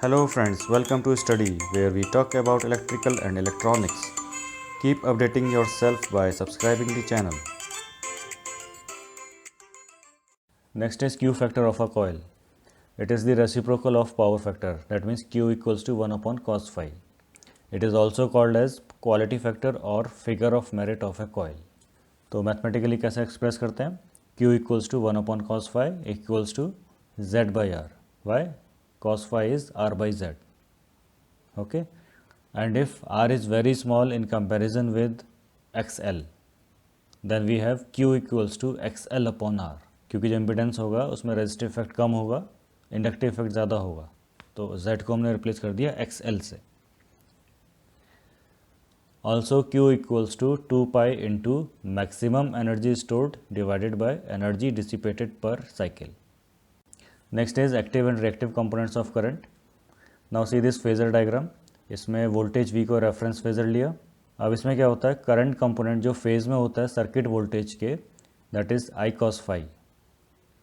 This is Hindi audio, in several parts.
Hello friends, welcome to Study where we talk about electrical and electronics. Keep updating yourself by subscribing the channel. Next is Q factor of a coil. It is the reciprocal of power factor, that means Q equals to 1 upon cos phi. It is also called as quality factor or figure of merit of a coil. तो मैथमेटिकली कैसे एक्सप्रेस करते हैं? Q equals to 1 upon cos phi equals to Z by R. Why? Cos phi is R by Z. Okay, and if R is very small in comparison with XL, then we have Q equals to XL upon R. क्योंकि जो इम्पिडेंस होगा उसमें रेजिस्टिव इफेक्ट कम होगा, इंडक्टिव इफेक्ट ज़्यादा होगा, तो Z को हमने रिप्लेस कर दिया XL से. Also Q equals to 2 pi into maximum energy stored divided by energy dissipated per cycle. Next is active and reactive components of current. Now see this phasor diagram. इसमें वोल्टेज V को रेफरेंस फेजर लिया. अब इसमें क्या होता है, करंट कंपोनेंट जो फेज में होता है सर्किट वोल्टेज के, that is I cos phi.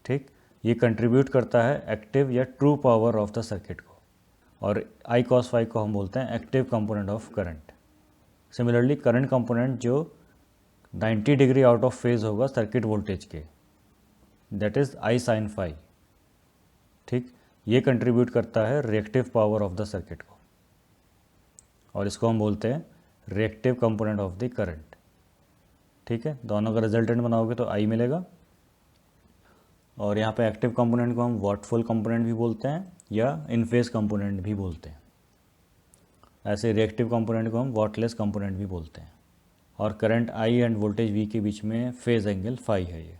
ठीक, ये कंट्रीब्यूट करता है एक्टिव या true power of the circuit को, और I cos phi को हम बोलते हैं active component of current. Similarly current component जो 90 डिग्री आउट ऑफ फेज होगा सर्किट वोल्टेज के, that is I sin phi. ठीक, ये कंट्रीब्यूट करता है reactive power of the circuit को, और इसको हम बोलते हैं reactive component of the current. ठीक है, दोनों का रिजल्टेंट बनाओगे तो I मिलेगा. और यहाँ पे एक्टिव कंपोनेंट को हम वॉटफुल कंपोनेंट भी बोलते हैं या इन फेज कंपोनेंट भी बोलते हैं. ऐसे रिएक्टिव कंपोनेंट को हम वॉटलेस कंपोनेंट भी बोलते हैं. और current I end voltage V के बीच में फेज एंगल फाई है ये.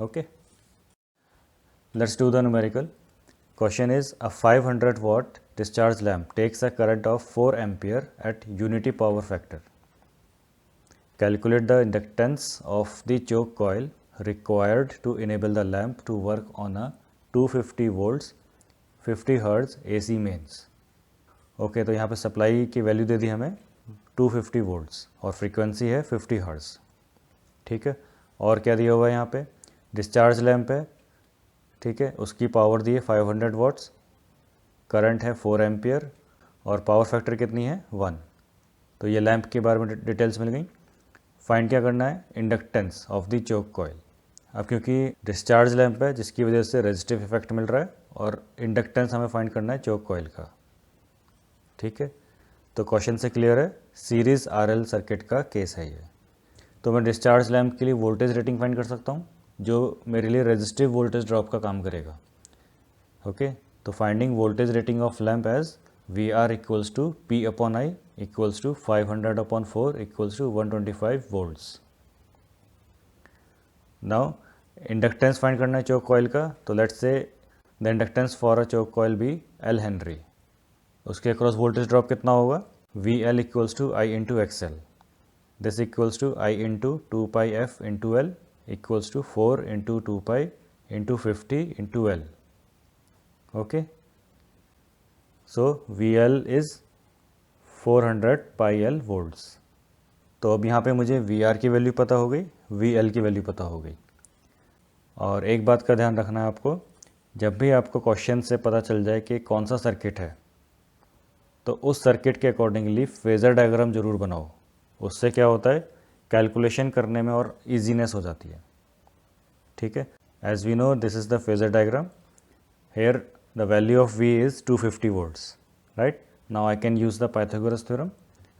Okay, let's do the numerical. Question is, a 500 watt discharge lamp takes a current of 4 ampere at unity power factor. Calculate the inductance of the choke coil required to enable the lamp to work on a 250 volts 50 Hz AC mains. Okay, तो यहाँ पे सप्लाई की वैल्यू दे दी हमें 250 वोल्ट्स और फ्रीक्वेंसी है 50 हर्ट्ज़. ठीक है, और क्या दिया हुआ है यहाँ पे, डिस्चार्ज लैम्प है. ठीक है, उसकी पावर दी है 500 वाट्स, करंट है 4 एम्पियर और पावर फैक्टर कितनी है 1. तो ये लैम्प के बारे में डिटेल्स मिल गई. फाइंड क्या करना है, inductance of the choke coil. अब क्योंकि डिस्चार्ज लैम्प है जिसकी वजह से रेजिस्टिव इफेक्ट मिल रहा है, और इंडक्टेंस हमें फाइंड करना है चोक कॉइल का. ठीक है, तो क्वेश्चन से क्लियर है, सीरीज आरएल सर्किट का केस है ये. तो मैं डिस्चार्ज लैम्प के लिए वोल्टेज रेटिंग फाइंड कर सकता हूँ जो मेरे लिए रेजिस्टिव वोल्टेज ड्रॉप का काम करेगा. ओके, तो finding voltage rating of lamp as VR equals to P upon I equals to 500 upon 4 equals to 125 volts. Now inductance find करना है चोक कॉइल का. तो let's say the inductance for a choke coil be L henry. उसके अक्रॉस वोल्टेज ड्रॉप कितना होगा, VL equals to I into XL. This equals to I into 2 pi F into L equals to 4 into 2 pi into 50 into L. Okay, so VL is 400 pi L volts. तो अब यहाँ पे मुझे VR की वैल्यू पता हो गई, VL की वैल्यू पता हो गई. और एक बात का ध्यान रखना है आपको, जब भी आपको क्वेश्चन से पता चल जाए कि कौन सा सर्किट है, तो उस सर्किट के अकॉर्डिंगली फेज़र डायग्राम ज़रूर बनाओ. उससे क्या होता है, कैलकुलेशन करने में और इजीनेस हो जाती है. ठीक है, as we know this is the phasor diagram. Here the value of V is 250 volts. Right, now I can use the Pythagoras theorem.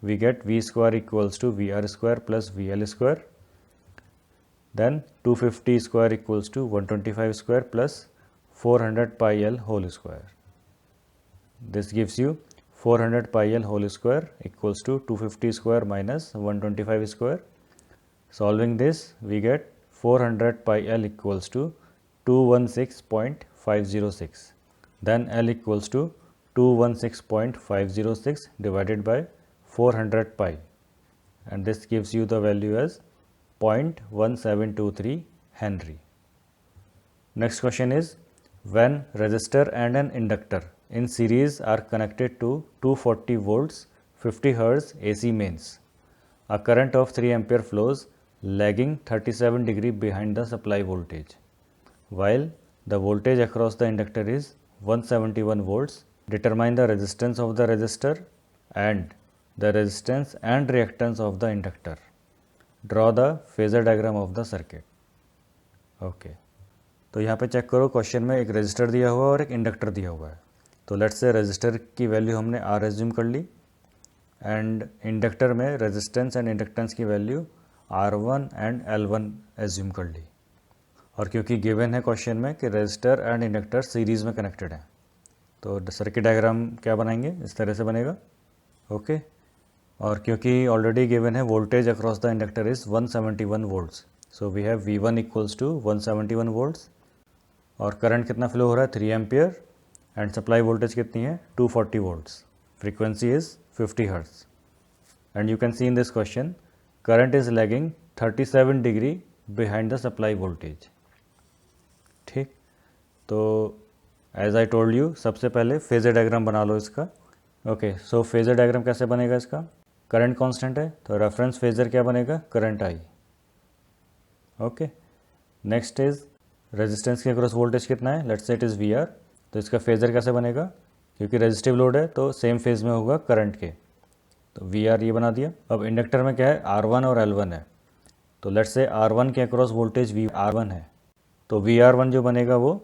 We get V square equals to VR square plus VL square. Then 250 square equals to 125 square plus 400 pi L whole square. This gives you 400 pi L whole square equals to 250 square minus 125 square. Solving this, we get 400 pi L equals to 216.506. Then L equals to 216.506 divided by 400 pi, and this gives you the value as 0.1723 Henry. Next question is, when resistor and an inductor in series are connected to 240 volts 50 Hz AC mains, a current of 3 ampere flows lagging 37 degree behind the supply voltage, while the voltage across the inductor is 171 volts determine the resistance of the resistor and the resistance and reactance of the inductor. Draw the phasor diagram of the circuit. Okay तो यहाँ पे चेक करो, क्वेश्चन में एक रेजिस्टर दिया हुआ है और एक इंडक्टर दिया हुआ है. तो लेट्स से रेजिस्टर की वैल्यू हमने R एज्यूम कर ली एंड इंडक्टर में रेजिस्टेंस एंड इंडक्टेंस की value R1 and L1 assume कर ली. और क्योंकि गिवन है क्वेश्चन में कि रेजिस्टर एंड इंडक्टर सीरीज़ में कनेक्टेड हैं, तो सर्किट डायग्राम क्या बनाएंगे, इस तरह से बनेगा. ओके और क्योंकि ऑलरेडी गिवन है voltage across the inductor is 171 volts, so we have V1 equals to 171 volts और करंट कितना फ्लो हो रहा है 3 एम्पियर एंड सप्लाई वोल्टेज कितनी है 240 volts. Frequency is 50 hertz and you can see in this question current is lagging 37 degree behind the supply voltage. ठीक, तो एज आई टोल्ड यू सबसे पहले फेजर डायग्राम बना लो इसका. ओके सो फेजर डायग्राम कैसे बनेगा इसका, करंट कांस्टेंट है तो रेफरेंस फेजर क्या बनेगा, current I. Okay next is resistance के अक्रॉस वोल्टेज कितना है, let's say it is we are. तो इसका फेजर कैसे बनेगा, क्योंकि रेजिस्टिव लोड है तो सेम फेज में होगा करंट के, तो वी आर ये बना दिया. अब इंडक्टर में क्या है R1 और L1 है, तो लेट्स से R1 के अक्रॉस वोल्टेज वी R1 है, तो वी आर वन जो बनेगा वो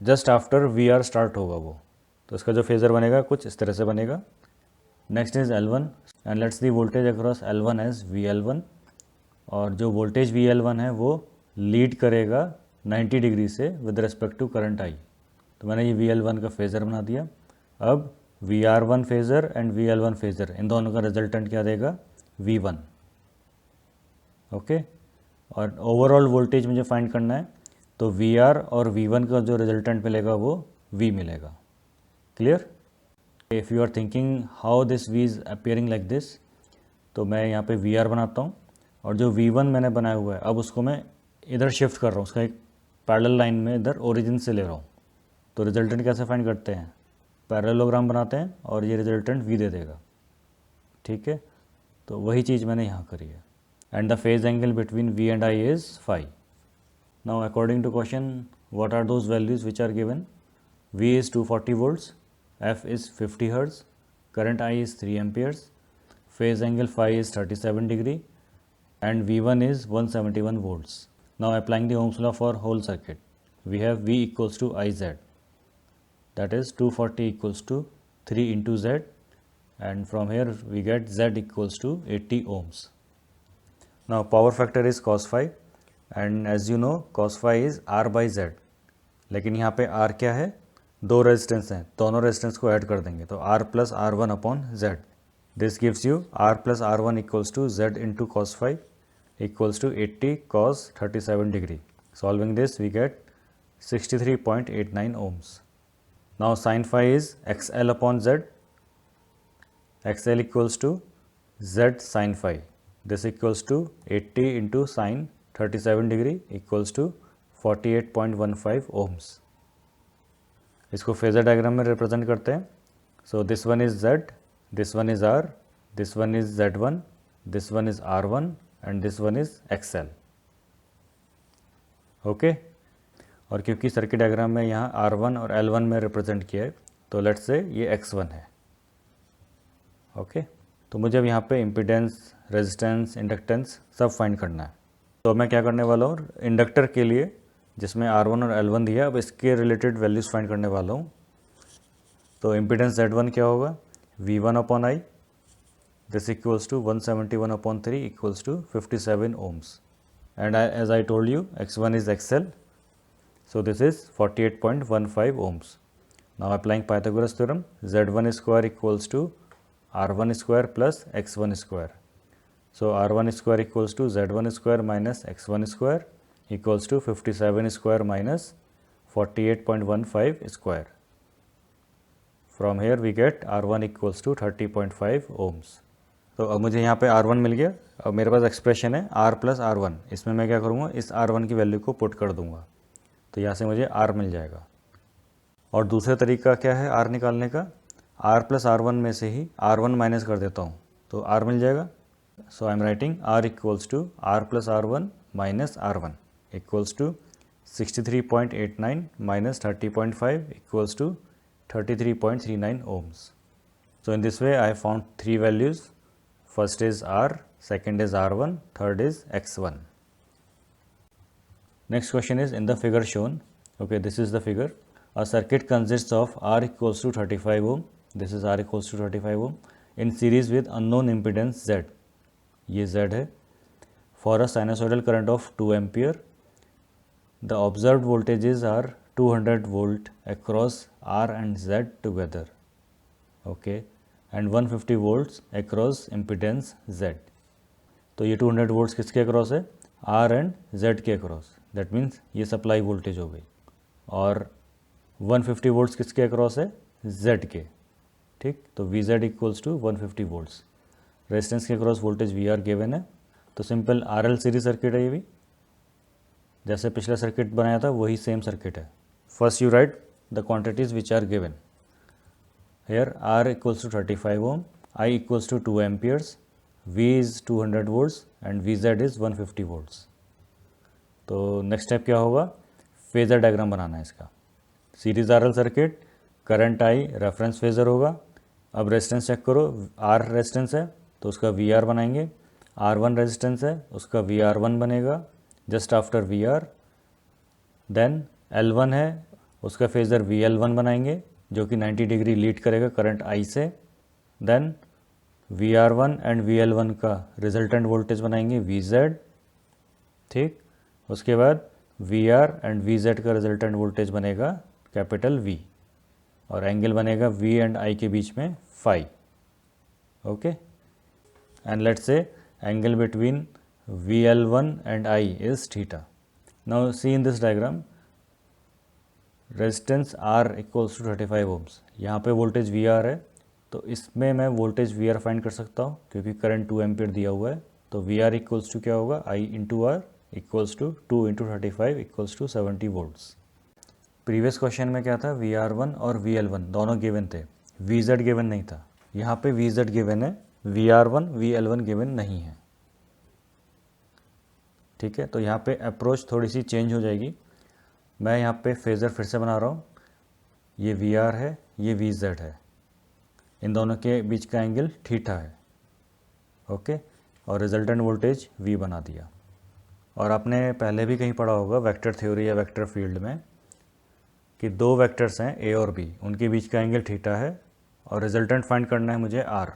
just after we are start होगा वो, तो इसका जो फेजर बनेगा कुछ इस तरह से बनेगा. Next is L1 and let's the voltage across L1 as VL1 और जो वोल्टेज VL1 है वो लीड करेगा 90 डिग्री से with respect to current I. तो मैंने ये VL1 का फेजर बना दिया. अब VR1 phasor and VL1 phasor इन दोनों का रिजल्टेंट क्या देगा V1. ओके और ओवरऑल वोल्टेज मुझे फाइंड करना है, तो VR और V1 का जो रिजल्टेंट मिलेगा वो V मिलेगा. Clear. If you are thinking how this V is appearing like this, तो मैं यहाँ पे VR बनाता हूँ और जो V1 मैंने बनाया हुआ है अब उसको मैं इधर शिफ्ट कर रहा हूँ, उसका एक पैरेलल लाइन में इधर ओरिजिन से ले रहा हूँ. तो रिजल्टेंट कैसे फाइंड करते हैं, पैरेललोग्राम बनाते हैं और ये रिजल्टेंट V दे देगा. ठीक है, तो वही चीज़ मैंने यहाँ करी है. And the phase angle between V and I is phi. Now according to question, what are those values which are given? V is 240 volts, F is 50 hertz, current I is 3 amperes, phase angle phi is 37 degree and V1 is 171 volts. Now applying the Ohm's law for whole circuit, we have V equals to IZ, that is 240 equals to 3 into Z, and from here we get Z equals to 80 ohms. Now power factor is cos phi and as you know cos phi is R by Z, लेकिन यहाँ पे R क्या है, दो रेजिस्टेंस हैं, दोनों रेजिस्टेंस को ऐड कर देंगे तो R plus R1 upon Z. This gives you R plus R1 equals to Z into cos phi equals to 80 cos 37 degree. Solving this we get 63.89 ohms. Now sin phi is XL upon Z, XL equals to Z sin phi. This equals to 80 into sine 37 degree equals to 48.15 ohms. इसको फेजर डायग्राम में रिप्रेजेंट करते हैं. So this one is Z, this one is R, this one is Z1, this one is R1 and this one is XL. Okay और क्योंकि सर्किट डायग्राम में यहाँ R1 और L1 में रिप्रेजेंट किया है तो लेट्स से ये X1 है. ओके तो मुझे अब यहाँ पे इम्पिडेंस, रेजिस्टेंस, इंडक्टेंस सब फाइंड करना है. तो मैं क्या करने वाला हूँ, इंडक्टर के लिए जिसमें R1 और L1 दिया, अब इसके रिलेटेड वैल्यूज़ फाइंड करने वाला हूँ. तो इम्पिडेंस Z1 क्या होगा, V1 upon I, this equals to 171 upon 3 equals to 57 ohms. And as I told you X1 is XL, so this is 48.15 ohms. Now applying Pythagoras theorem, Z1 square equals to R1 square plus X1 square. So R1 square equals to Z1 square minus X1 square equals to 57 square minus 48.15 square. From here we get R1 equals to 30.5 ohms. तो अब मुझे यहाँ पे R1 मिल गया. अब मेरे पास एक्सप्रेशन है R प्लस R1, इसमें मैं क्या करूँगा, इस R1 की वैल्यू को पुट कर दूँगा तो यहाँ से मुझे R मिल जाएगा. और दूसरा तरीका क्या है R निकालने का, R प्लस R1 में से ही R1 माइनस कर देता हूँ तो R मिल जाएगा. So I am writing R equals to R plus R1 minus R1 equals to 63.89 minus 30.5 equals to 33.39 ohms. So in this way I have found three values. First is R, second is R1, third is X1. Next question is in the figure shown. Okay, this is the figure. A circuit consists of R equals to 35 ohm. This is R equals to 35 ohm in series with unknown impedance Z. ये Z है. For a sinusoidal current of 2 ampere, the observed voltages are 200 volt across R and Z together. Okay, and 150 volts across impedance Z. तो ये 200 volts किसके across है? R and Z के across. That means ये सप्लाई वोल्टेज हो गई. और 150 वोल्ट्स किसके अक्रॉस है? Z के. ठीक, तो VZ equals to 150 volts. Resistance के अक्रॉस वोल्टेज VR गिवन है. तो सिंपल RL सीरीज सर्किट है ये भी. जैसे पिछला सर्किट बनाया था वही सेम सर्किट है. First you write the quantities which are given. Here R equals to 35 ohm, I equals to 2 amperes, V is 200 volts and VZ is 150 volts. तो नेक्स्ट स्टेप क्या होगा? फेज़र डायग्राम बनाना है इसका. Series RL circuit, current I reference phasor होगा. अब रेजिस्टेंस चेक करो. R रेजिस्टेंस है तो उसका VR बनाएंगे. R1 रेजिस्टेंस है उसका VR1 बनेगा just after VR. Then L1 है उसका फेज़र VL1 बनाएंगे जो कि 90 डिग्री लीड करेगा करंट I से. देन VR1 एंड VL1 का रिजल्टेंट वोल्टेज बनाएंगे VZ. ठीक, उसके बाद VR एंड VZ का रिजल्टेंट वोल्टेज बनेगा कैपिटल V और एंगल बनेगा V एंड I के बीच में phi. Okay, and let's say angle between VL1 and I is theta. Now see in this diagram, resistance R equals to 35 ohms. यहाँ पे वोल्टेज VR है तो इसमें मैं वोल्टेज VR फाइंड कर सकता हूँ क्योंकि करंट 2 एम्पियर दिया हुआ है. तो VR इक्वल्स टू क्या होगा? I into R equals to 2 into 35 equals to 70 volts. Previous question में क्या था? VR1 और VL1 दोनों गिवन थे, VZ गिवन नहीं था. यहाँ पे VZ गिवन है, VR1 VL1 गिवन नहीं है. ठीक है, तो यहाँ पे अप्रोच थोड़ी सी चेंज हो जाएगी. मैं यहाँ पे फेज़र फिर से बना रहा हूँ. ये VR है, ये VZ है. इन दोनों के बीच का एंगल थीटा है. ओके, और रिजल्टेंट वोल्टेज V बना दिया. और आपने पहले भी कहीं पढ़ा होगा वेक्टर थ्योरी या वेक्टर फील्ड में कि दो वेक्टर्स हैं A और B, उनके बीच का एंगल थीटा है और रिजल्टेंट फाइंड करना है मुझे R.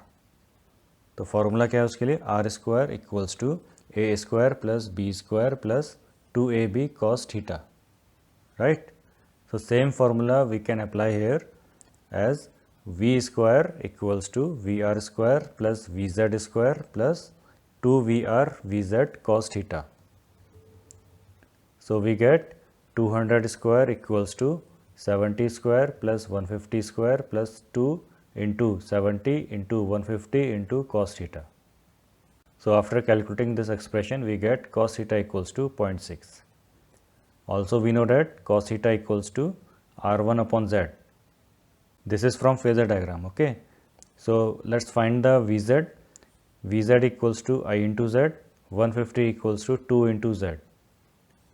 तो फॉर्मूला क्या है उसके लिए? R square equals to A square plus B square plus 2AB cos theta. Right, so same formula we can apply here as V square equals to VR square plus VZ square plus 2VR VZ cos theta. So we get 200 square equals to 70 square plus 150 square plus 2 into 70 into 150 into cos theta. So after calculating this expression we get cos theta equals to 0.6. Also we know that cos theta equals to R1 upon Z. This is from phasor diagram. Okay, so let's find the VZ. VZ equals to I into Z. 150 equals to 2 into Z.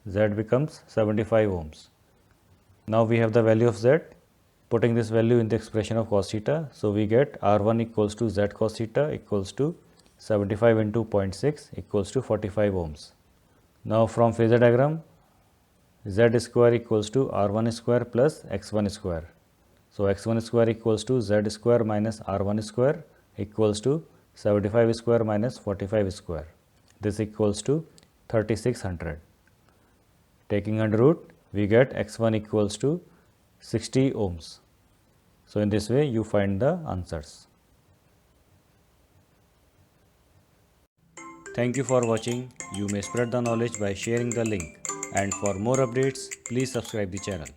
Z becomes 75 ohms. Now we have the value of Z. Putting this value in the expression of cos theta, so we get R1 equals to Z cos theta equals to 75 into 0.6 equals to 45 ohms. Now from phasor diagram, Z square equals to R1 square plus X1 square. So X1 square equals to Z square minus R1 square equals to 75 square minus 45 square. This equals to 3600. Taking under root, we get X1 equals to 60 ohms. So in this way you find the answers. Thank you for watching. You may spread the knowledge by sharing the link. And for more updates, please subscribe the channel.